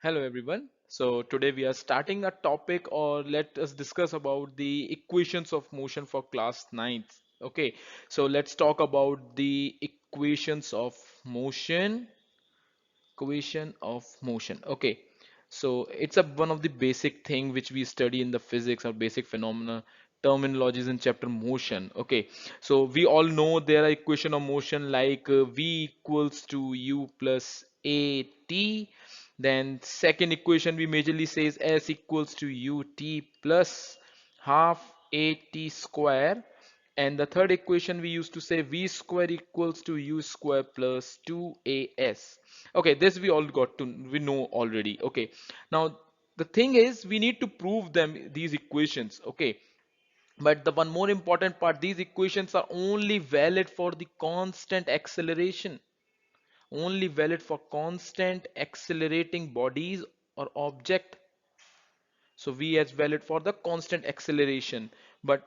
Hello everyone. So today we are starting a topic or let us discuss about the equations of motion for class ninth. Okay, so let's talk about the equations of motion equation of motion. Okay, so it's a one of the basic thing which we study in the physics or basic phenomena terminologies in chapter motion. Okay, so we all know there are equation of motion like v equals to u plus a t. Then second equation we majorly says s equals to ut plus half at square, and the third equation we used to say v square equals to u square plus 2as. Okay, this we all got to we know already. Okay, now the thing is we need to prove them these equations. Okay, but the one more important part, these equations are only valid for the constant acceleration, only valid for constant accelerating bodies or object. So v is valid for the constant acceleration, but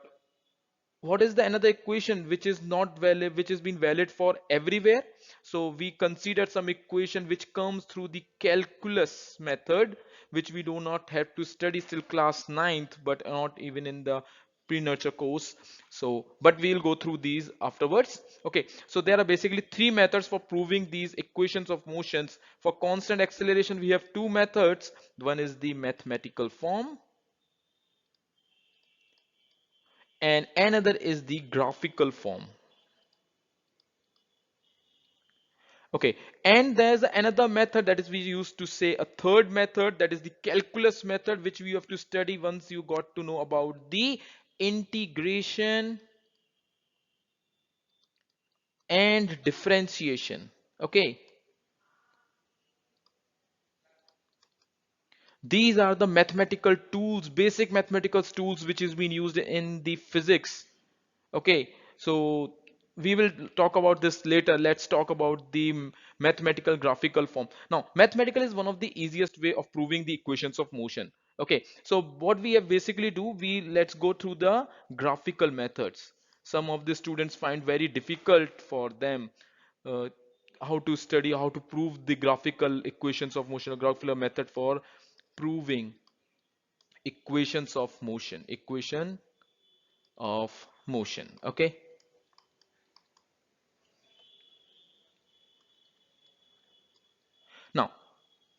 what is the another equation which is not valid, which has been valid for everywhere? So we consider some equation which comes through the calculus method, which we do not have to study till class ninth, but not even in the pre-nurture course. So but we'll go through these afterwards. Okay, so there are basically three methods for proving these equations of motions. For constant acceleration we have two methods. One is the mathematical form and another is the graphical form. Okay, and there's another method that is we used to say a third method, that is the calculus method, which we have to study once you got to know about the integration and differentiation. Okay, these are the mathematical tools, basic mathematical tools which is being used in the physics. Okay, so we will talk about this later. Let's talk about the mathematical graphical form. Now, mathematical is one of the easiest way of proving the equations of motion. Okay, so what we have basically do, we let's go through the graphical methods. Some of the students find very difficult for them uh, how to study, how to prove the graphical equations of motion, a graphical method for proving equations of motion, equation of motion. Okay. Now,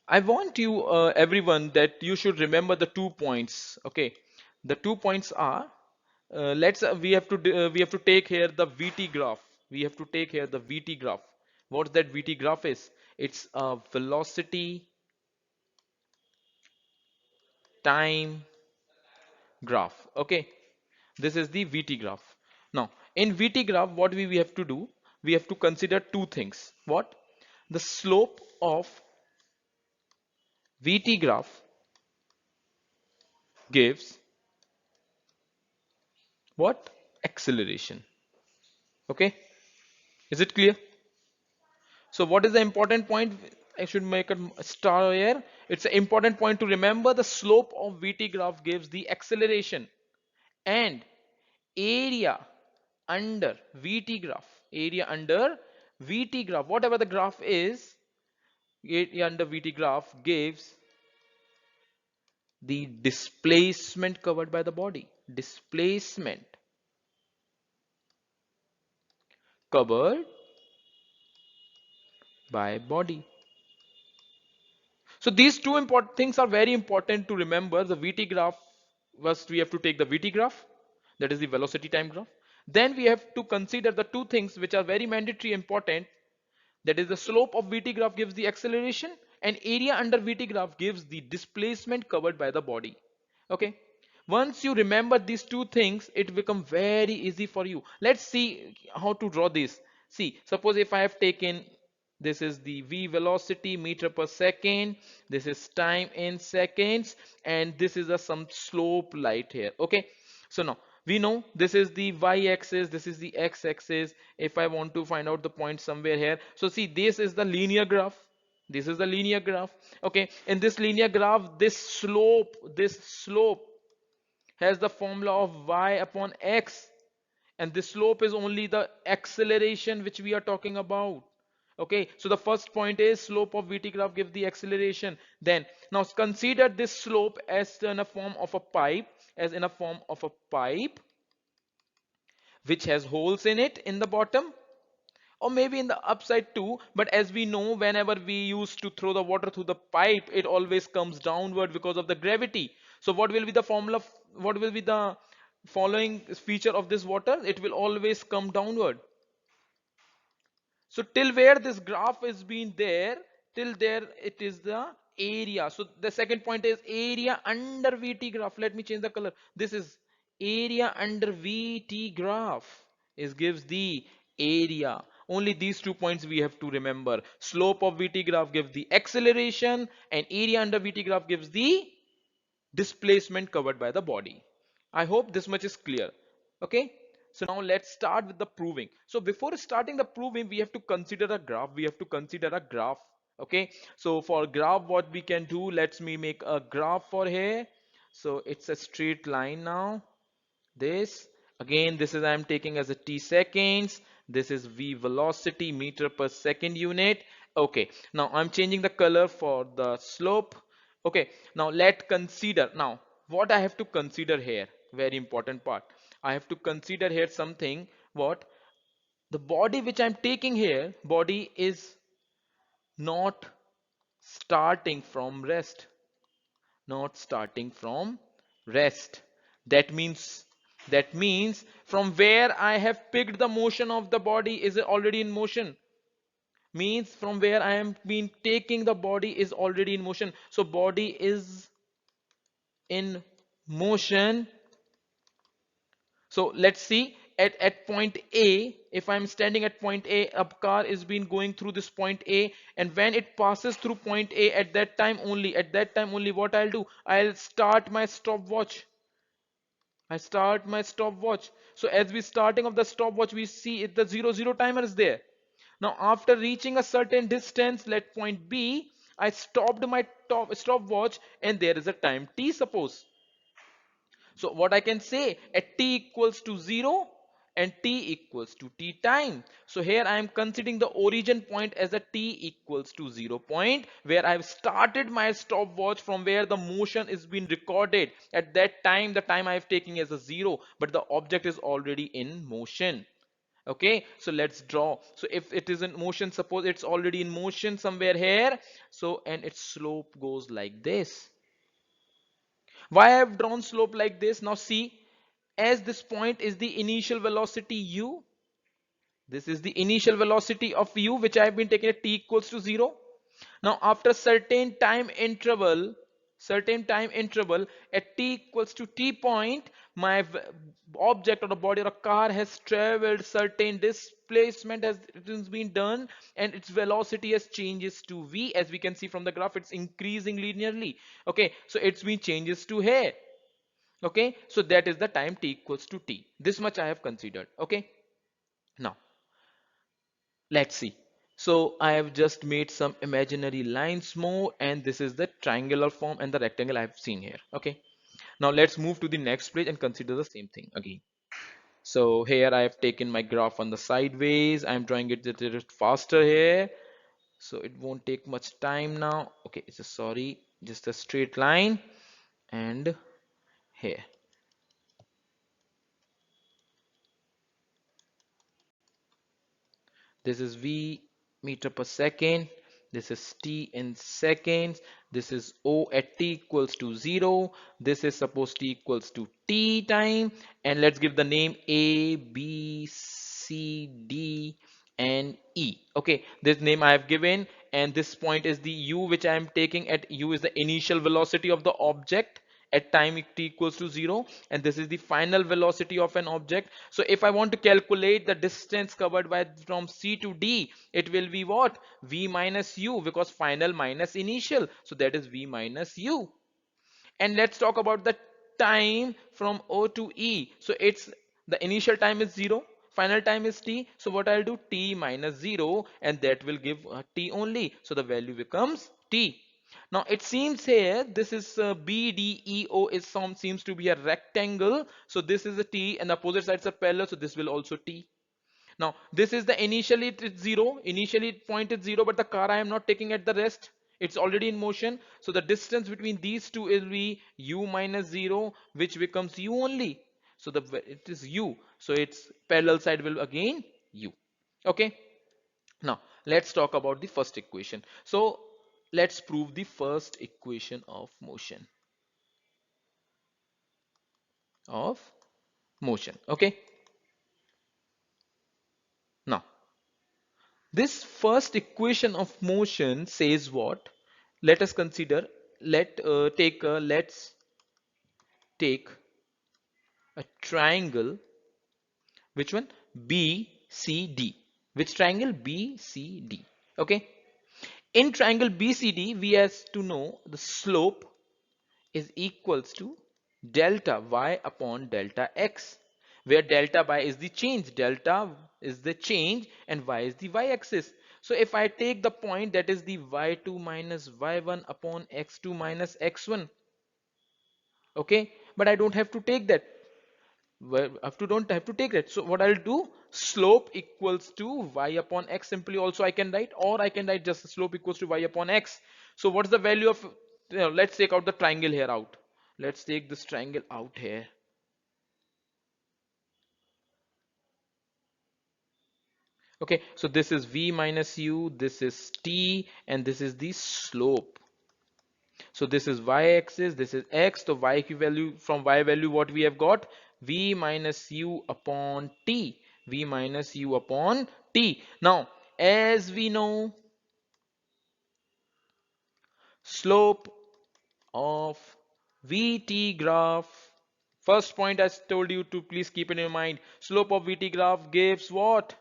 I want you, everyone, that you should remember the 2 points. Okay, the 2 points are let's we have to take here the VT graph. We have to take here the VT graph. What that VT graph is? It's a velocity time graph. Okay, this is the VT graph. Now, in VT graph, what we have to do? We have to consider two things. What? The slope of VT graph gives what? Acceleration. Okay, is it clear? So what is the important point? I should make a star here. It's an important point to remember. The slope of VT graph gives the acceleration, and area under VT graph, area under VT graph, whatever the graph is, area under VT graph gives the displacement covered by the body. Displacement covered by body. So these two important things are very important to remember. The VT graph, first we have to take the VT graph, that is the velocity time graph. Then we have to consider the two things which are very mandatory important, that is the slope of VT graph gives the acceleration and area under VT graph gives the displacement covered by the body. Okay. Once you remember these two things, it becomes very easy for you. Let's see how to draw this. See, suppose if I have taken, this is the v velocity meter per second, this is time in seconds, and this is a some slope light here. Okay, so now we know this is the y-axis, this is the x-axis. If I want to find out the point somewhere here, so see, this is the linear graph, this is the linear graph. Okay, in this linear graph, this slope has the formula of y upon x, and this slope is only the acceleration which we are talking about. Okay, so the first point is slope of VT graph gives the acceleration. Then now consider this slope as in a form of a pipe, as in a form of a pipe which has holes in it in the bottom, or maybe in the upside too. But as we know, whenever we used to throw the water through the pipe, it always comes downward because of the gravity. So what will be the formula, what will be the following feature of this water? It will always come downward. So till where this graph is being there, till there it is the area. So the second point is area under VT graph. Let me change the color. This is area under VT graph. Is gives the area. Only these 2 points we have to remember. Slope of VT graph gives the acceleration, and area under VT graph gives the displacement covered by the body. I hope this much is clear. Okay, so now let's start with the proving. So before starting the proving, we have to consider a graph. We have to consider a graph. Okay, so for graph, what we can do, let me make a graph for here. So it's a straight line now. This again, this is I'm taking as a t seconds. This is v velocity meter per second unit. Okay, now I'm changing the color for the slope. Okay, now let consider now what I have to consider here. Very important part. I have to consider here something. What? The body which I'm taking here, body is not starting from rest, not starting from rest. That means that means from where I have picked the motion of the body is already in motion. Means from where I am been taking the body is already in motion. So body is in motion. So let's see at point A, if I'm standing at point A, a car is been going through this point A, and when it passes through point A, at that time only what I'll do, I'll start my stopwatch. I start my stopwatch. So as we starting of the stopwatch, we see it, the 00 timer is there. Now after reaching a certain distance, let point B, I stopped my stopwatch, and there is a time T, suppose. So what I can say, at t equals to 0 and t equals to t time. So here I am considering the origin point as a t equals to 0 point, where I have started my stopwatch from where the motion is being recorded. At that time, the time I have taken as a 0, but the object is already in motion. Okay, so let's draw. So if it is in motion, suppose it's already in motion somewhere here. So and its slope goes like this. Why I have drawn slope like this? Now see, as this point is the initial velocity u, this is the initial velocity of u which I have been taking at t equals to 0. Now after certain time interval at t equals to t point, my object or the body or a car has traveled certain displacement as it has been done, and its velocity has changes to v. As we can see from the graph, it's increasing linearly. Okay, so it's been changes to here. Okay, so that is the time t equals to t. This much I have considered. Okay, now let's see. So I have just made some imaginary lines more, and this is the triangular form and the rectangle I have seen here. Okay, now let's move to the next page and consider the same thing again. So here I have taken my graph on the sideways. I'm drawing it a little faster here, so it won't take much time now. Okay, it's a sorry, just a straight line, and here. This is V meter per second. This is T in seconds. This is O at T equals to 0. This is supposed T equals to T time. And let's give the name A, B, C, D, and E. Okay, this name I have given. And this point is the U which I am taking. At U is the initial velocity of the object at time t equals to 0, and this is the final velocity of an object. So if I want to calculate the distance covered by from C to D, it will be what? V minus U, because final minus initial, so that is V minus U. And let's talk about the time from O to E. So it's the initial time is 0, final time is t. So what I'll do, t minus 0, and that will give t only. So the value becomes t. Now it seems here this is BDEO is seems to be a rectangle. So this is a t, and the opposite sides are parallel. So this will also t. Now this is the initially it's zero, initially point is zero, but the car I am not taking at the rest. It's already in motion. So the distance between these two will be u minus zero, which becomes u only. So it is u. So its parallel side will again u. Okay. Now let's talk about the first equation. So let's prove the first equation of of motion. Okay. Now this first equation of motion says what? Let us consider. Let's take a triangle. Which one? B C D. Which triangle? B C D. Okay. In triangle B C D, we have to know the slope is equals to delta y upon delta x, where delta y is the change, delta is the change, and y is the y-axis. So if I take the point that is the y2 minus y1 upon x2 minus x1, okay, but I don't have to take that. Well, don't have to take that. So what I'll do, slope equals to y upon x simply also I can write, or I can write just slope equals to y upon x. So what's the value of, let's take out the triangle here out. Let's take this triangle out here. Okay, so this is v minus u, this is t, and this is the slope. So this is y-axis, this is x. So y value, from y value what we have got? V minus u upon t. V minus u upon t. Now, as we know, slope of VT graph. First point I told you to please keep in your mind. Slope of VT graph gives what?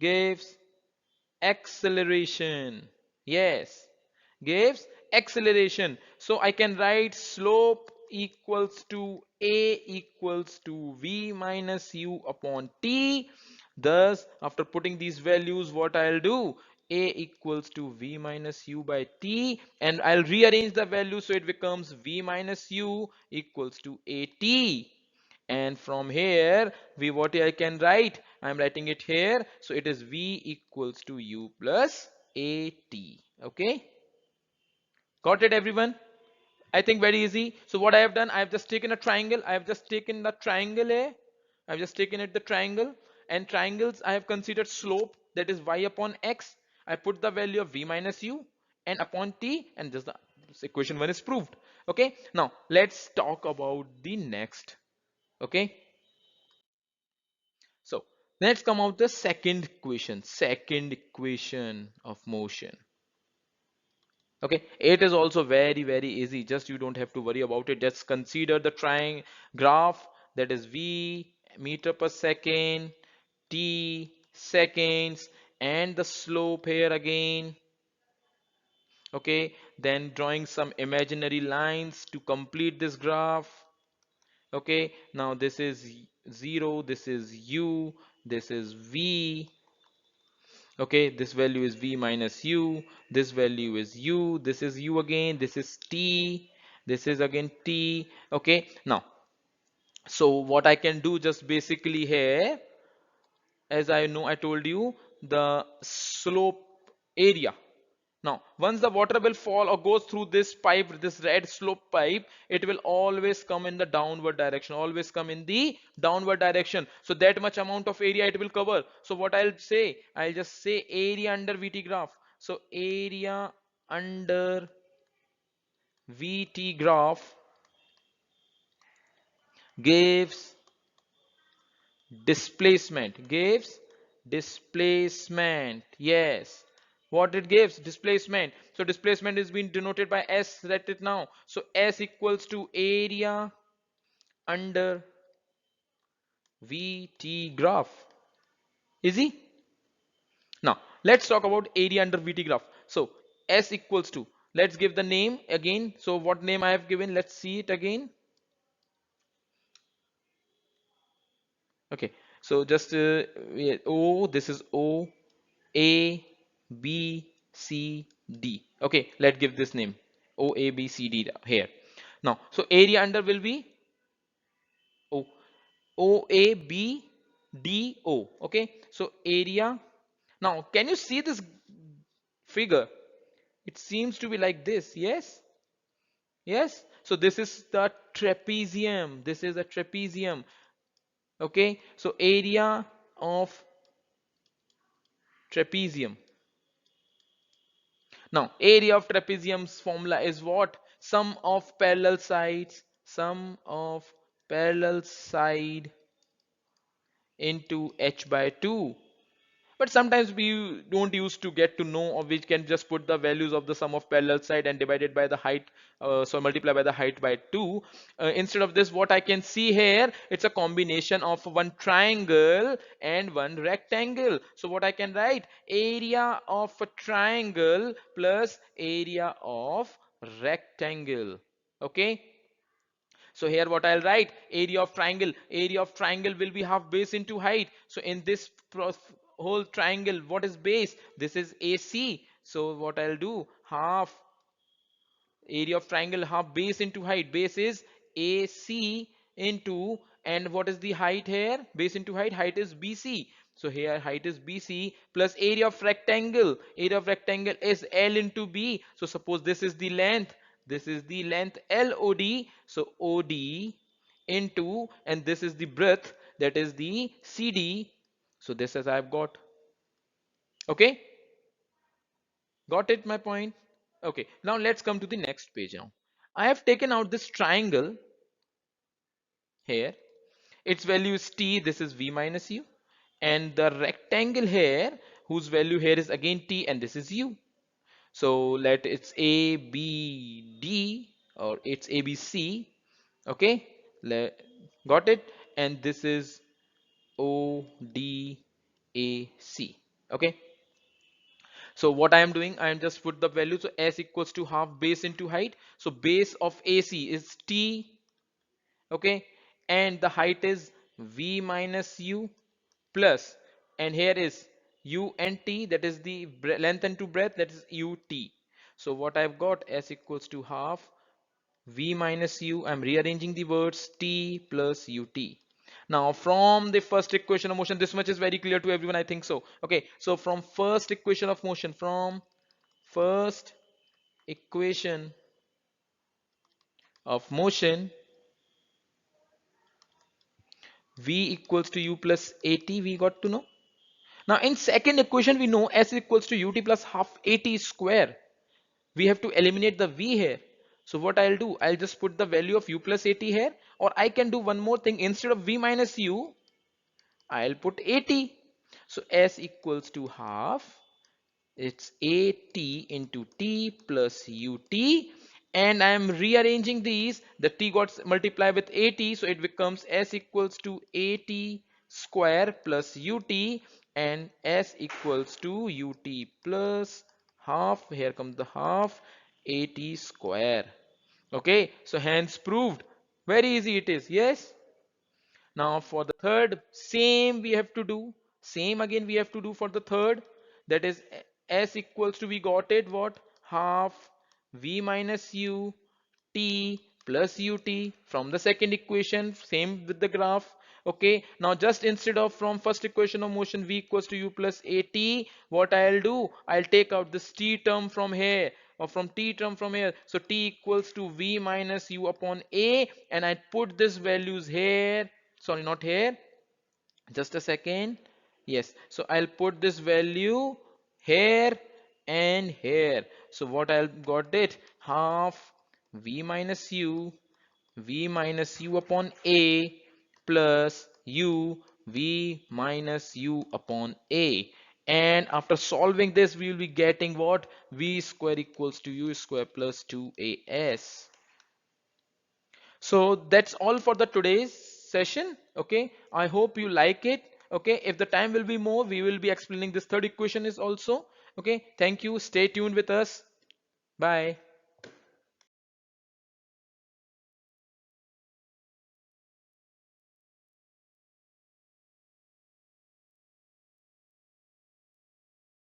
Gives acceleration. Yes, gives acceleration. So I can write slope equals to a equals to v minus u upon t. Thus after putting these values, what I'll do, a equals to v minus u by t, and I'll rearrange the value so it becomes v minus u equals to at. And from here v, what I can write, I'm writing it here, so it is v equals to u plus at. Okay, got it everyone? I think very easy. So what I have done, I have just taken a triangle. I have just taken the triangle A. I have just taken it the triangle, and triangles I have considered slope, that is y upon x. I put the value of v minus u and upon t, and this equation one is proved. Okay, now let's talk about the next. Okay, so let's come out the second equation of motion. Okay, it is also very easy, just you don't have to worry about it. Just consider the triangle graph, that is v meter per second, t seconds, and the slope here again. Okay, then drawing some imaginary lines to complete this graph. Okay, now this is 0, this is u, this is v. Okay, this value is v minus u, this value is u, this is u again, this is t, this is again t. Okay, now so what I can do, just basically here, as I know, I told you the slope area. Now, once the water will fall or goes through this pipe, this red slope pipe, it will always come in the downward direction, always come in the downward direction. So that much amount of area it will cover. So what I'll say, I'll just say area under VT graph. So area under VT graph gives displacement. Yes, what it gives? Displacement. So displacement is being denoted by s. Write it now. So s equals to area under VT graph. Easy. Now let's talk about area under VT graph. So s equals to, let's give the name again. So what name I have given, let's see it again. Okay, so just O, this is O, A, B, C, D. Okay, let's give this name O, A, B, C, D here. Now, so area under will be O, O, A, B. DO. Okay, so area. Now, can you see this figure? It seems to be like this. Yes, yes. So this is the trapezium. This is a trapezium. Okay, so area of trapezium. Now, area of trapezium's formula is what? Sum of parallel sides. Sum of parallel side into h by 2. But sometimes we don't used to get to know, or we can just put the values of the sum of parallel side and divide it by the height, so multiply by the height by 2. Instead of this, what I can see here, it's a combination of one triangle and one rectangle. So what I can write, area of a triangle plus area of rectangle. Okay, so here what I'll write, area of triangle will be half base into height. So in this whole triangle, what is base? This is AC. So what I'll do, half area of triangle, half base into height. Base is AC into, and what is the height here? Base into height, height is BC. So here height is BC plus area of rectangle. Area of rectangle is L into B. So suppose this is the length. This is the length LOD. So OD into, and this is the breadth, that is the CD. So this as I've got. Okay, got it my point? Okay, now let's come to the next page now. I have taken out this triangle here. Its value is t, this is v minus u. And the rectangle here, whose value here is again t, and this is u. So let it's a, b, d, or it's a, b, c. Okay, got it? And this is o, d, a, c. Okay. So what I am doing, I am just put the value. So s equals to half base into height. So base of AC is t. Okay, and the height is v minus u plus, and here is u and t, that is the length and to breadth, that is ut. So what I've got, s equals to half v minus u, I'm rearranging the words, t plus ut. Now from the first equation of motion, this much is very clear to everyone, I think so. Okay, so from first equation of motion, from first equation of motion, v equals to u plus at, we got to know. Now in second equation, we know s equals to ut plus half at square. We have to eliminate the v here. So what I'll do, I'll just put the value of u plus at here, or I can do one more thing. Instead of v minus u, I'll put at. So s equals to half, it's at into t plus ut, and I am rearranging these. The t got multiplied with at, so it becomes s equals to at square plus ut, and s equals to ut plus half, here comes the half, at square. Okay, so hence proved. Very easy it is. Yes. Now for the third, same we have to do. Same again we have to do for the third. That is s equals to, we got it, what? Half v minus u t plus ut from the second equation. Same with the graph. Okay, now just instead of from first equation of motion v equals to u plus at, what I'll do, I'll take out this t term from here, or from t term from here. So t equals to v minus u upon a, and I put this values here, sorry, not here, just a second. Yes, so I'll put this value here and here. So what I'll got it, half v minus u upon a plus u v minus u upon a. And after solving this, we will be getting what? V square equals to u square plus 2as. So that's all for the today's session. Okay, I hope you like it. Okay, if the time will be more, we will be explaining this third equation is also. Okay, thank you, stay tuned with us. Bye.